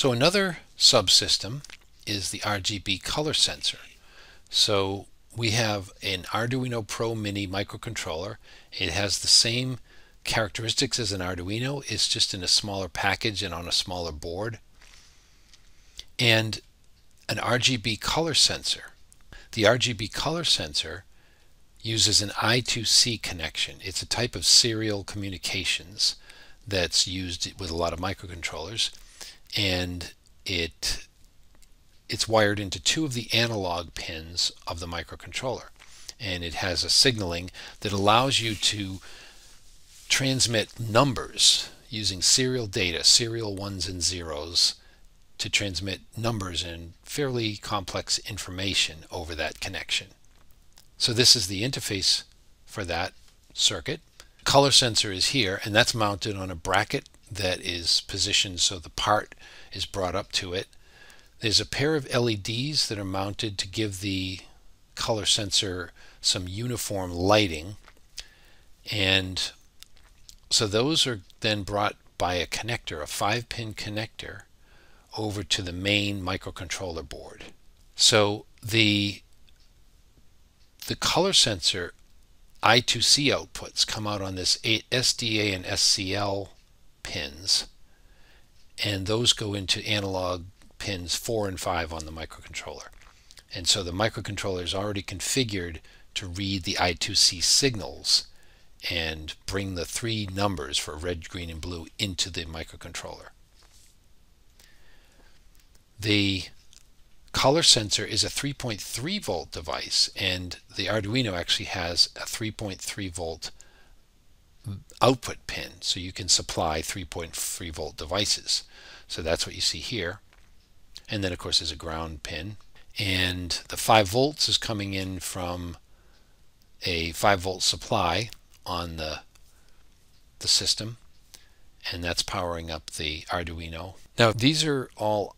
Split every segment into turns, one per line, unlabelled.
So another subsystem is the RGB color sensor. So we have an Arduino Pro Mini microcontroller. It has the same characteristics as an Arduino. It's just in a smaller package and on a smaller board. And an RGB color sensor. The RGB color sensor uses an I2C connection. It's a type of serial communications that's used with a lot of microcontrollers, and it's wired into two of the analog pins of the microcontroller, and it has a signaling that allows you to transmit numbers using serial data, serial ones and zeros, to transmit numbers and fairly complex information over that connection. So this is the interface for that circuit. Color sensor is here, and that's mounted on a bracket that is positioned so the part is brought up to it. There's a pair of LEDs that are mounted to give the color sensor some uniform lighting, and so those are then brought by a connector, a 5-pin connector, over to the main microcontroller board. So the color sensor I2C outputs come out on this SDA and SCL pins, and those go into analog pins 4 and 5 on the microcontroller. And so the microcontroller is already configured to read the I2C signals and bring the 3 numbers for red, green, and blue into the microcontroller. The color sensor is a 3.3 volt device, and the Arduino actually has a 3.3 volt output pin, so you can supply 3.3 volt devices. So that's what you see here. And then of course there's a ground pin, and the 5 volts is coming in from a 5 volt supply on the system, and that's powering up the Arduino. Now these are all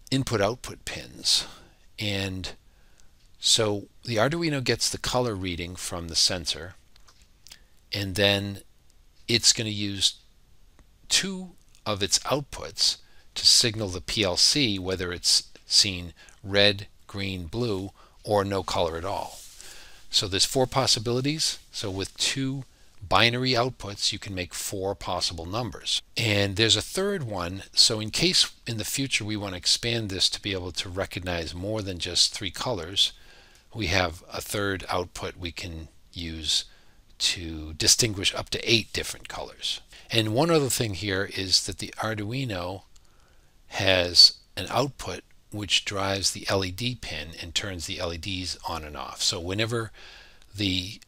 input-output pins, and so the Arduino gets the color reading from the sensor, and then it's going to use 2 of its outputs to signal the PLC whether it's seen red, green, blue, or no color at all. So there's 4 possibilities. So with 2 binary outputs you can make 4 possible numbers. And there's a third one, so in case in the future we want to expand this to be able to recognize more than just 3 colors, we have a third output we can use to distinguish up to 8 different colors. And one other thing here is that the Arduino has an output which drives the LED pin and turns the LEDs on and off. So whenever the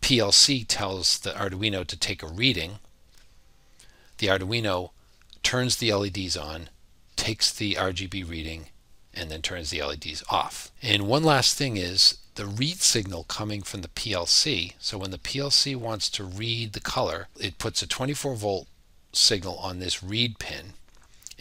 PLC tells the Arduino to take a reading, the Arduino turns the LEDs on, takes the RGB reading, and then turns the LEDs off. And one last thing is the read signal coming from the PLC. So when the PLC wants to read the color, it puts a 24 volt signal on this read pin,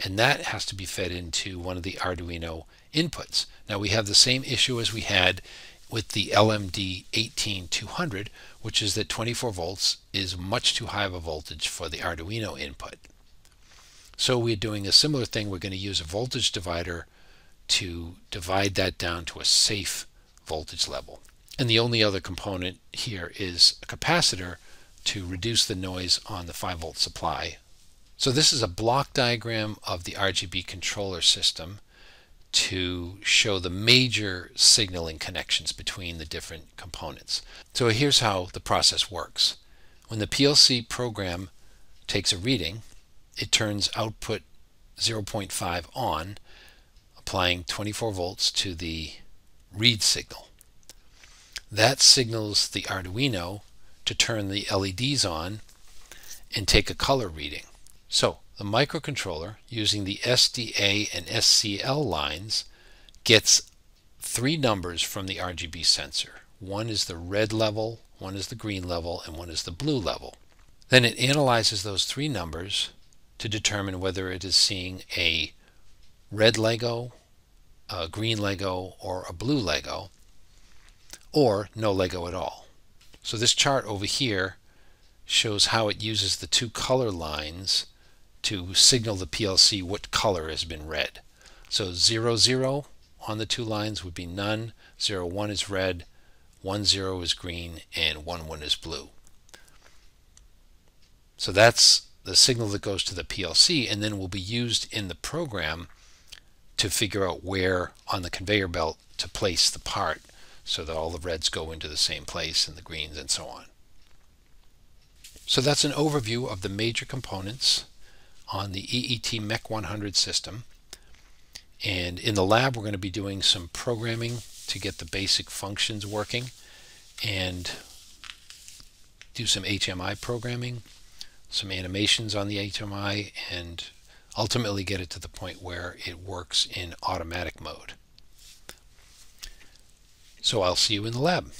and that has to be fed into one of the Arduino inputs. Now we have the same issue as we had with the ELM258, which is that 24 volts is much too high of a voltage for the Arduino input. So we're doing a similar thing. We're going to use a voltage divider to divide that down to a safe voltage level. And the only other component here is a capacitor to reduce the noise on the 5 volt supply. So this is a block diagram of the RGB controller system to show the major signaling connections between the different components. So here's how the process works. When the PLC program takes a reading, it turns output 0.5 on, applying 24 volts to the read signal. That signals the Arduino to turn the LEDs on and take a color reading. So the microcontroller, using the SDA and SCL lines, gets 3 numbers from the RGB sensor. One is the red level, one is the green level, and one is the blue level. Then it analyzes those 3 numbers to determine whether it is seeing a red Lego, a green Lego, or a blue Lego, or no Lego at all. So this chart over here shows how it uses the 2 color lines to signal the PLC what color has been read. So 0, 0 on the two lines would be none, 0, 1 is red, 1, 0 is green, and 1, 1 is blue. So that's the signal that goes to the PLC and then will be used in the program to figure out where on the conveyor belt to place the part so that all the reds go into the same place and the greens and so on. So that's an overview of the major components on the EETMECH 100 system. And in the lab we're going to be doing some programming to get the basic functions working and do some HMI programming, some animations on the HMI, and ultimately get it to the point where it works in automatic mode. So I'll see you in the lab.